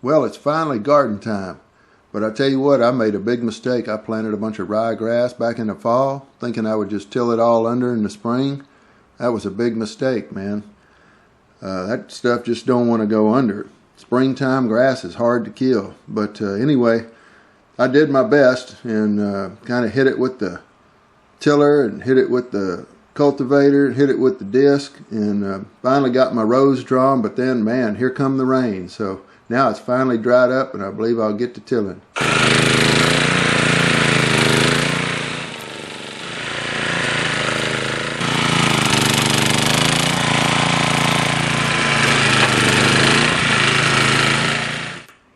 Well, it's finally garden time. But I tell you what, I made a big mistake. I planted a bunch of ryegrass back in the fall, thinking I would just till it all under in the spring. That was a big mistake, man. That stuff just don't want to go under. Springtime grass is hard to kill. But anyway, I did my best and kind of hit it with the tiller and hit it with the cultivator, hit it with the disc, and finally got my rows drawn. But then, man, here come the rain. So now it's finally dried up, and I believe I'll get to tilling.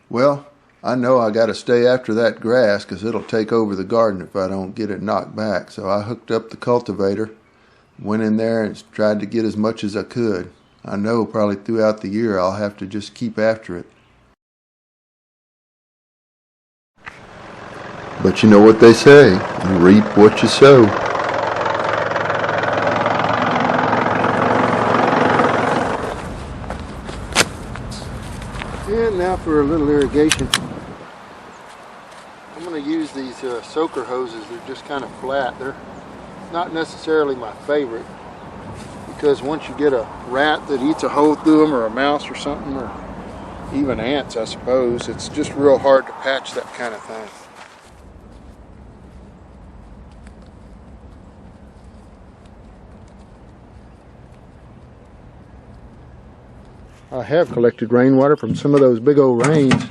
Well, I know I got to stay after that grass because it'll take over the garden if I don't get it knocked back. So I hooked up the cultivator, went in there and tried to get as much as I could. I know probably throughout the year I'll have to just keep after it. But you know what they say, you reap what you sow. And now for a little irrigation. I'm going to use these soaker hoses. They're just kind of flat. They're not necessarily my favorite because once you get a rat that eats a hole through them, or a mouse or something, or even ants I suppose, it's just real hard to patch that kind of thing. I have collected rainwater from some of those big old rains,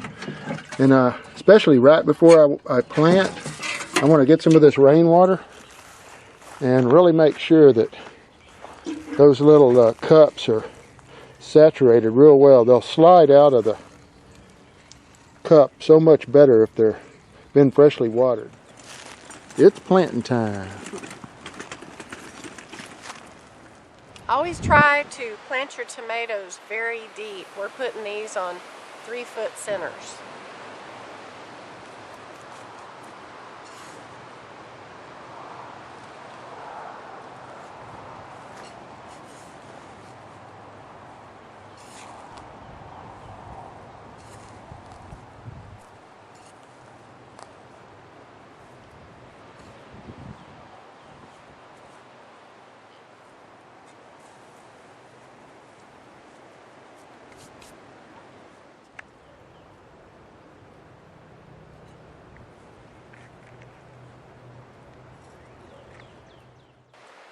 and especially right before I plant, I want to get some of this rainwater and really make sure that those little cups are saturated real well. They'll slide out of the cup so much better if they're been freshly watered. It's planting time. Always try to plant your tomatoes very deep. We're putting these on 3-foot centers.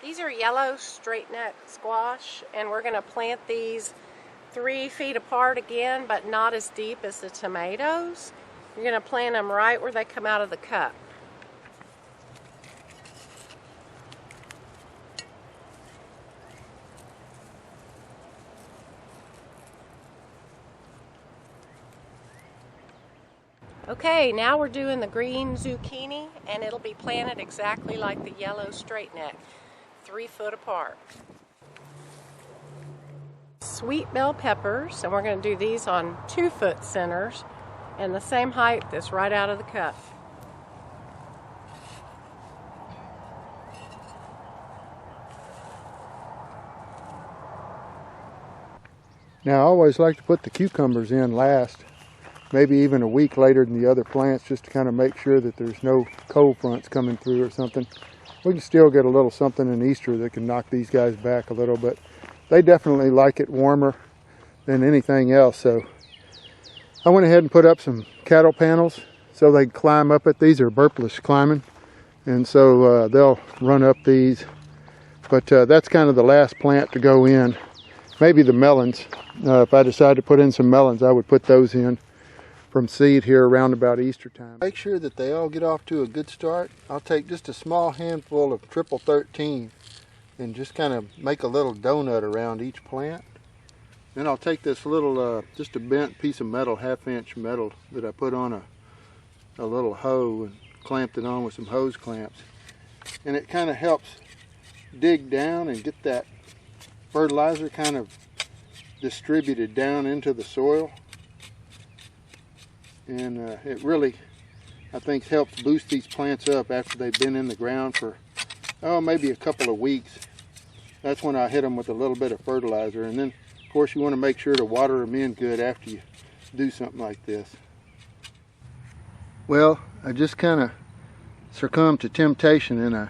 These are yellow straight neck squash, and we're going to plant these 3 feet apart again, but not as deep as the tomatoes. You're going to plant them right where they come out of the cup. Okay, now we're doing the green zucchini, and it'll be planted exactly like the yellow straight neck, 3 foot apart. Sweet bell peppers, and we're going to do these on 2-foot centers, and the same height that's right out of the cup. Now I always like to put the cucumbers in last, maybe even a week later than the other plants, just to kind of make sure that there's no cold fronts coming through or something. We can still get a little something in Easter that can knock these guys back a little, but they definitely like it warmer than anything else. So I went ahead and put up some cattle panels so they can climb up it. These are burpless climbing, and so they'll run up these. But that's kind of the last plant to go in. Maybe the melons. If I decide to put in some melons, I would put those in from seed here around about Easter time. Make sure that they all get off to a good start. I'll take just a small handful of triple 13 and just kind of make a little donut around each plant. Then I'll take this little, just a bent piece of metal, 1/2-inch metal, that I put on a little hoe and clamped it on with some hose clamps. And it kind of helps dig down and get that fertilizer kind of distributed down into the soil. And it really, I think, helps boost these plants up after they've been in the ground for, maybe a couple of weeks. That's when I hit them with a little bit of fertilizer. And then, of course, you want to make sure to water them in good after you do something like this. Well, I just kind of succumbed to temptation, and I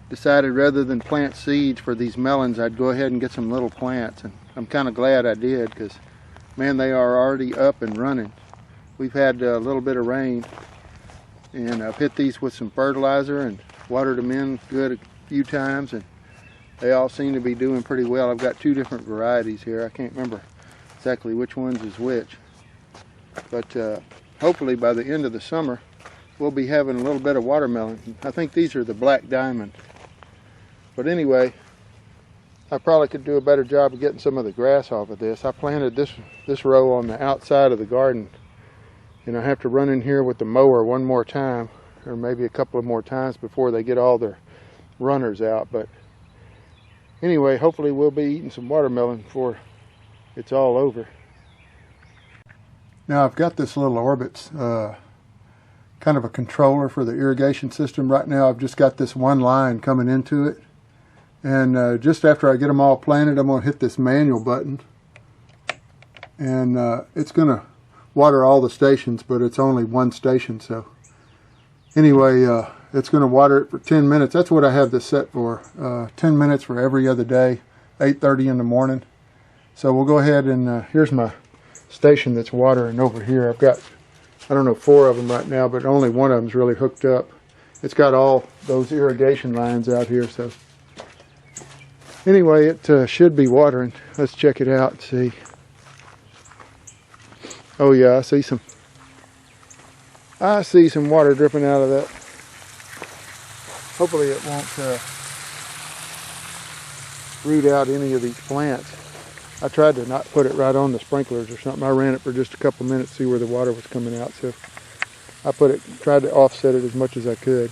decided rather than plant seeds for these melons, I'd go ahead and get some little plants, and I'm kind of glad I did, because man, they are already up and running. We've had a little bit of rain, and I've hit these with some fertilizer and watered them in good a few times, and they all seem to be doing pretty well. I've got two different varieties here. I can't remember exactly which ones is which, but hopefully by the end of the summer we'll be having a little bit of watermelon. I think these are the Black Diamond. But anyway, I probably could do a better job of getting some of the grass off of this. I planted this row on the outside of the garden, and I have to run in here with the mower one more time, or maybe a couple of more times before they get all their runners out. But anyway, hopefully we'll be eating some watermelon before it's all over. Now I've got this little Orbit's kind of a controller for the irrigation system. Right now I've just got this one line coming into it, and just after I get them all planted, I'm going to hit this manual button, and it's going to water all the stations, but it's only one station. So anyway, it's going to water it for 10 minutes. That's what I have this set for, 10 minutes for every other day, 8:30 in the morning. So we'll go ahead and here's my station that's watering over here. I've got, I don't know, 4 of them right now, but only one of them's really hooked up. It's got all those irrigation lines out here. So anyway, it should be watering. Let's check it out and see. Oh yeah, I see some water dripping out of that. Hopefully it won't root out any of these plants. I tried to not put it right on the sprinklers or something. I ran it for just a couple minutes to see where the water was coming out. So I tried to offset it as much as I could.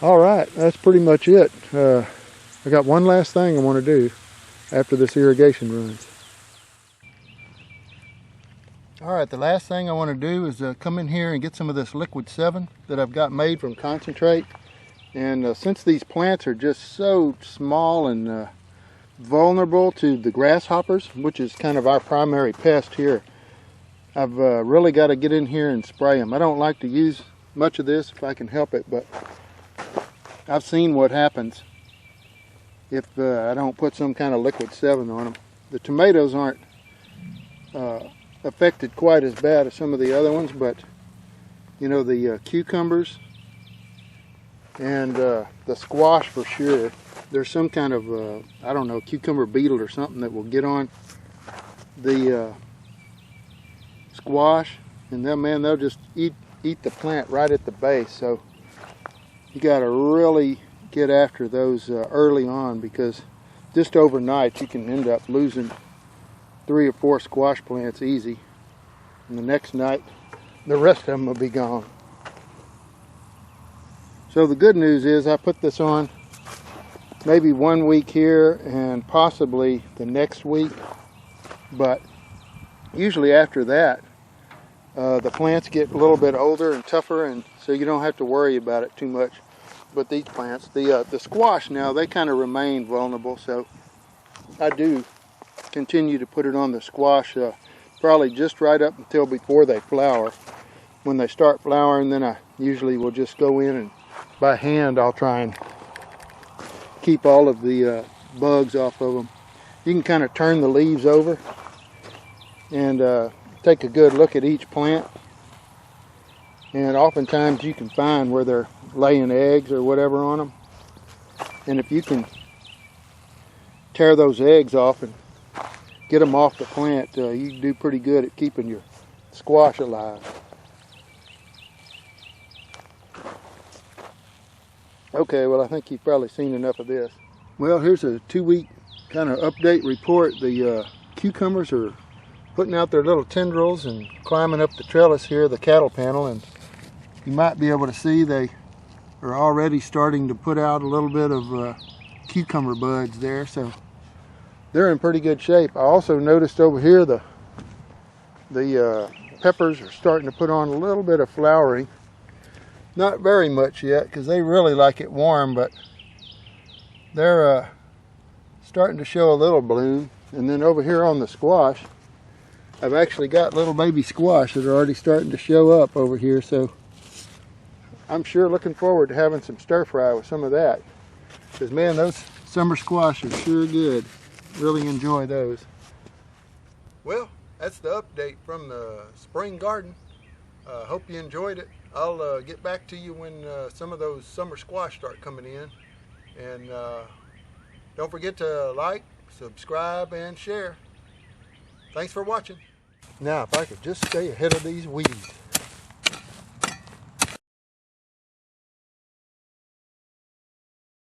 All right, that's pretty much it. I got one last thing I want to do after this irrigation runs. All right, the last thing I want to do is come in here and get some of this liquid 7 that I've got made from concentrate. And since these plants are just so small and vulnerable to the grasshoppers, which is kind of our primary pest here, I've really got to get in here and spray them. I don't like to use much of this if I can help it, but I've seen what happens if I don't put some kind of liquid 7 on them. The tomatoes aren't affected quite as bad as some of the other ones, but you know, the cucumbers and the squash for sure. There's some kind of I don't know, cucumber beetle or something that will get on the squash, and then man, they'll just eat the plant right at the base. So you got to really get after those early on, because just overnight you can end up losing 3 or 4 squash plants easy, and the next night the rest of them will be gone. So the good news is I put this on maybe 1 week here and possibly the next week, but usually after that the plants get a little bit older and tougher, and so you don't have to worry about it too much. But these plants, the squash now, they kind of remain vulnerable, so I do continue to put it on the squash probably just right up until before they flower. When they start flowering, then I usually will just go in and by hand I'll try and keep all of the bugs off of them. You can kind of turn the leaves over and take a good look at each plant, and oftentimes you can find where they're laying eggs or whatever on them, and if you can tear those eggs off and get them off the plant, you can do pretty good at keeping your squash alive. Okay, well, I think you've probably seen enough of this. Well, here's a 2-week kind of update report. The cucumbers are putting out their little tendrils and climbing up the trellis here, the cattle panel, and you might be able to see they are already starting to put out a little bit of cucumber buds there, so they're in pretty good shape. I also noticed over here the peppers are starting to put on a little bit of flowering. Not very much yet, because they really like it warm, but they're starting to show a little bloom. And then over here on the squash, I've actually got little baby squash that are already starting to show up over here, so I'm sure looking forward to having some stir fry with some of that. Because man, those summer squash are sure good. Really enjoy those. Well, that's the update from the spring garden. Hope you enjoyed it. I'll get back to you when some of those summer squash start coming in. And don't forget to like, subscribe, and share. Thanks for watching. Now, if I could just stay ahead of these weeds.